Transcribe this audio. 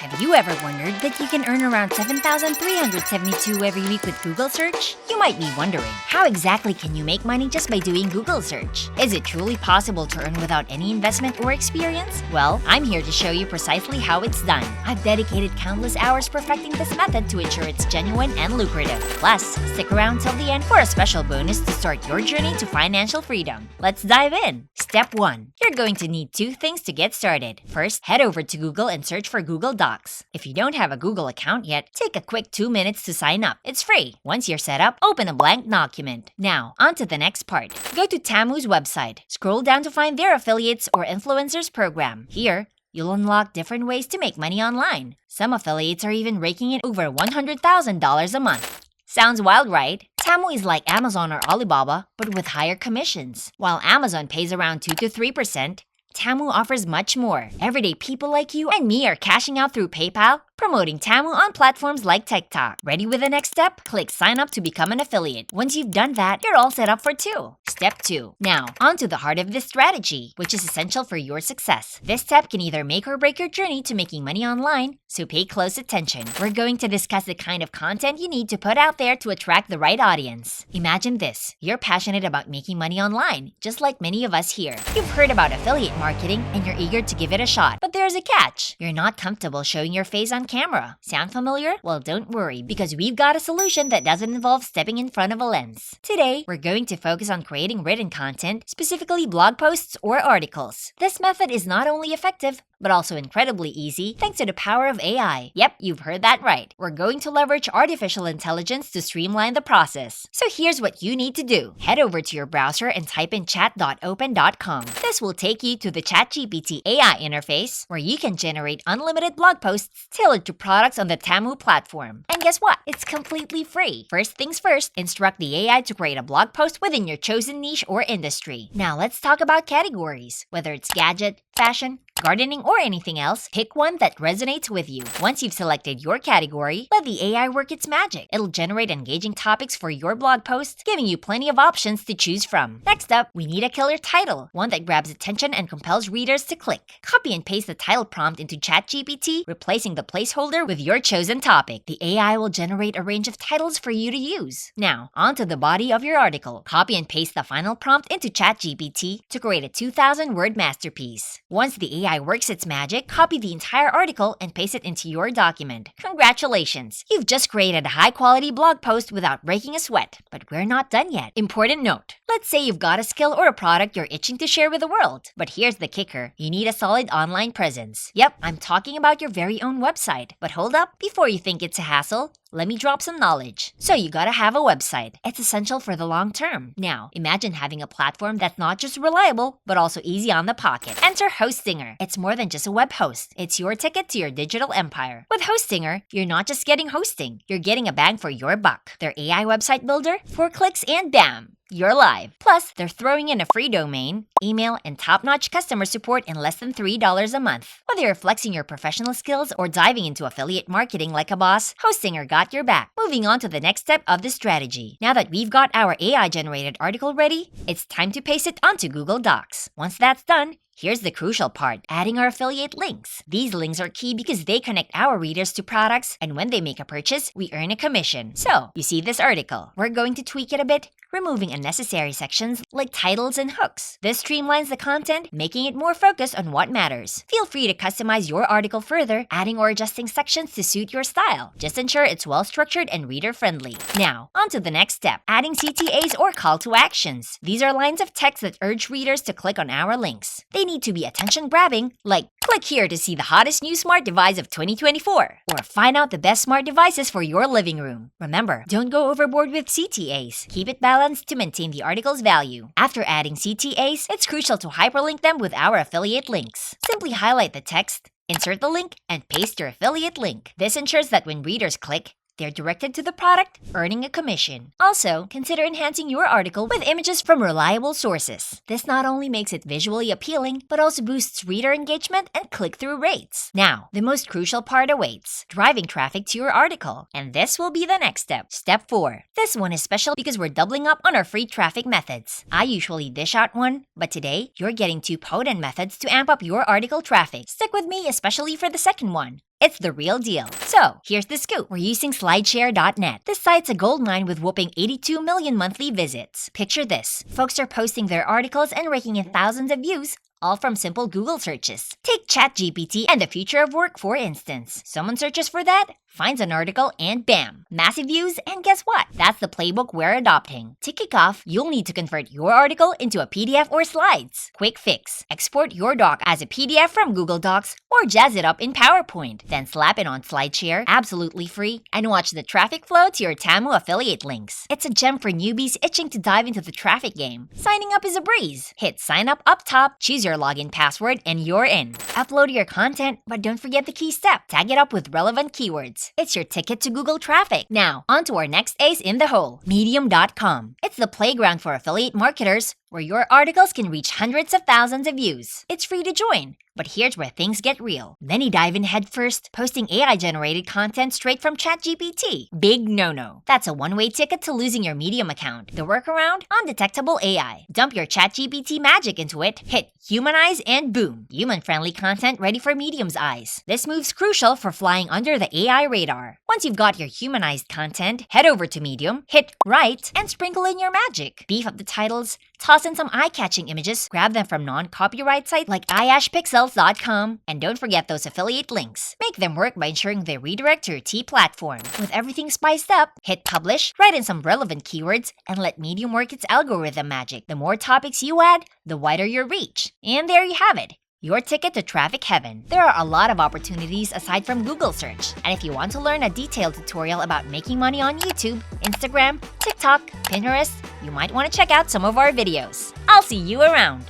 Have you ever wondered that you can earn around 7,372 every week with Google search? You might be wondering, how exactly can you make money just by doing Google search? Is it truly possible to earn without any investment or experience? Well, I'm here to show you precisely how it's done. I've dedicated countless hours perfecting this method to ensure it's genuine and lucrative. Plus, stick around till the end for a special bonus to start your journey to financial freedom. Let's dive in. Step 1. You're going to need two things to get started. First, head over to Google and search for Google Docs. If you don't have a Google account yet, take a quick 2 minutes to sign up. It's free. Once you're set up, open a blank document. Now, on to the next part. Go to Tamu's website. Scroll down to find their affiliates or influencers program. Here, you'll unlock different ways to make money online. Some affiliates are even raking in over $100,000 a month. Sounds wild, right? Tamu is like Amazon or Alibaba, but with higher commissions. While Amazon pays around 2 to 3%, Tamu offers much more. Everyday people like you and me are cashing out through PayPal, promoting Tamu on platforms like TikTok. Ready with the next step? Click sign up to become an affiliate. Once you've done that, you're all set up for 2. Step 2. Now, on to the heart of this strategy, which is essential for your success. This step can either make or break your journey to making money online, so pay close attention. We're going to discuss the kind of content you need to put out there to attract the right audience. Imagine this. You're passionate about making money online, just like many of us here. You've heard about affiliate marketing and you're eager to give it a shot. But there's a catch. You're not comfortable showing your face on camera. Sound familiar? Well, don't worry, because we've got a solution that doesn't involve stepping in front of a lens. Today, we're going to focus on creating written content, specifically blog posts or articles. This method is not only effective, but also incredibly easy thanks to the power of AI. Yep, you've heard that right. We're going to leverage artificial intelligence to streamline the process. So here's what you need to do. Head over to your browser and type in chat.open.com. This will take you to the ChatGPT AI interface, where you can generate unlimited blog posts tailored to products on the Tamu platform. And guess what? It's completely free. First things first, instruct the AI to create a blog post within your chosen niche or industry. Now let's talk about categories. Whether it's gadget, fashion, gardening, or anything else, pick one that resonates with you. Once you've selected your category, let the AI work its magic. It'll generate engaging topics for your blog post, giving you plenty of options to choose from. Next up, we need a killer title, one that grabs attention and compels readers to click. Copy and paste the title prompt into ChatGPT, replacing the placeholder with your chosen topic. The AI will generate a range of titles for you to use. Now, onto the body of your article. Copy and paste the final prompt into ChatGPT to create a 2,000-word masterpiece. Once the AI works its magic, copy the entire article and paste it into your document. Congratulations! You've just created a high-quality blog post without breaking a sweat. But we're not done yet. Important note. Let's say you've got a skill or a product you're itching to share with the world. But here's the kicker. You need a solid online presence. Yep, I'm talking about your very own website. But hold up, before you think it's a hassle, let me drop some knowledge. So you gotta have a website. It's essential for the long term. Now, imagine having a platform that's not just reliable, but also easy on the pocket. Enter Hostinger. It's more than just a web host. It's your ticket to your digital empire. With Hostinger, you're not just getting hosting. You're getting a bang for your buck. Their AI website builder, 4 clicks and bam! You're live. Plus, they're throwing in a free domain, email, and top-notch customer support in less than $3 a month. Whether you're flexing your professional skills or diving into affiliate marketing like a boss, Hostinger got your back. Moving on to the next step of the strategy. Now that we've got our AI-generated article ready, it's time to paste it onto Google Docs. Once that's done, here's the crucial part, adding our affiliate links. These links are key because they connect our readers to products, and when they make a purchase, we earn a commission. So, you see this article. We're going to tweak it a bit, removing unnecessary sections like titles and hooks. This streamlines the content, making it more focused on what matters. Feel free to customize your article further, adding or adjusting sections to suit your style. Just ensure it's well-structured and reader-friendly. Now, on to the next step, adding CTAs or call to actions. These are lines of text that urge readers to click on our links. They need to be attention-grabbing, like click here to see the hottest new smart device of 2024, or find out the best smart devices for your living room. Remember, don't go overboard with CTAs. Keep it balanced to maintain the article's value. After adding CTAs, it's crucial to hyperlink them with our affiliate links. Simply highlight the text, insert the link, and paste your affiliate link. This ensures that when readers click, they're directed to the product, earning a commission. Also, consider enhancing your article with images from reliable sources. This not only makes it visually appealing, but also boosts reader engagement and click-through rates. Now, the most crucial part awaits, driving traffic to your article. And this will be the next step. Step 4. This one is special because we're doubling up on our free traffic methods. I usually dish out one, but today, you're getting 2 potent methods to amp up your article traffic. Stick with me, especially for the second one. It's the real deal. So, here's the scoop. We're using slideshare.net. This site's a goldmine with whopping 82 million monthly visits. Picture this. Folks are posting their articles and raking in thousands of views, all from simple Google searches. Take ChatGPT and the future of work, for instance. Someone searches for that, finds an article, and bam! Massive views, and guess what? That's the playbook we're adopting. To kick off, you'll need to convert your article into a PDF or slides. Quick fix. Export your doc as a PDF from Google Docs or jazz it up in PowerPoint. Then slap it on SlideShare, absolutely free, and watch the traffic flow to your Tamu affiliate links. It's a gem for newbies itching to dive into the traffic game. Signing up is a breeze. Hit sign up top, choose your login password, and you're in. Upload your content, but don't forget the key step. Tag it up with relevant keywords. It's your ticket to Google traffic. Now, on to our next ace in the hole, Medium.com. It's the playground for affiliate marketers where your articles can reach hundreds of thousands of views. It's free to join. But here's where things get real. Many dive in headfirst, posting AI-generated content straight from ChatGPT. Big no-no. That's a one-way ticket to losing your Medium account. The workaround? Undetectable AI. Dump your ChatGPT magic into it, hit humanize, and boom. Human-friendly content ready for Medium's eyes. This move's crucial for flying under the AI radar. Once you've got your humanized content, head over to Medium, hit write, and sprinkle in your magic. Beef up the titles, toss in some eye-catching images, grab them from non-copyright sites like iashpixels.com, and don't forget those affiliate links. Make them work by ensuring they redirect to your T platform. With everything spiced up, hit publish, write in some relevant keywords, and let Medium work its algorithm magic. The more topics you add, the wider your reach. And there you have it. Your ticket to traffic heaven. There are a lot of opportunities aside from Google search. And if you want to learn a detailed tutorial about making money on YouTube, Instagram, TikTok, Pinterest, you might want to check out some of our videos. I'll see you around.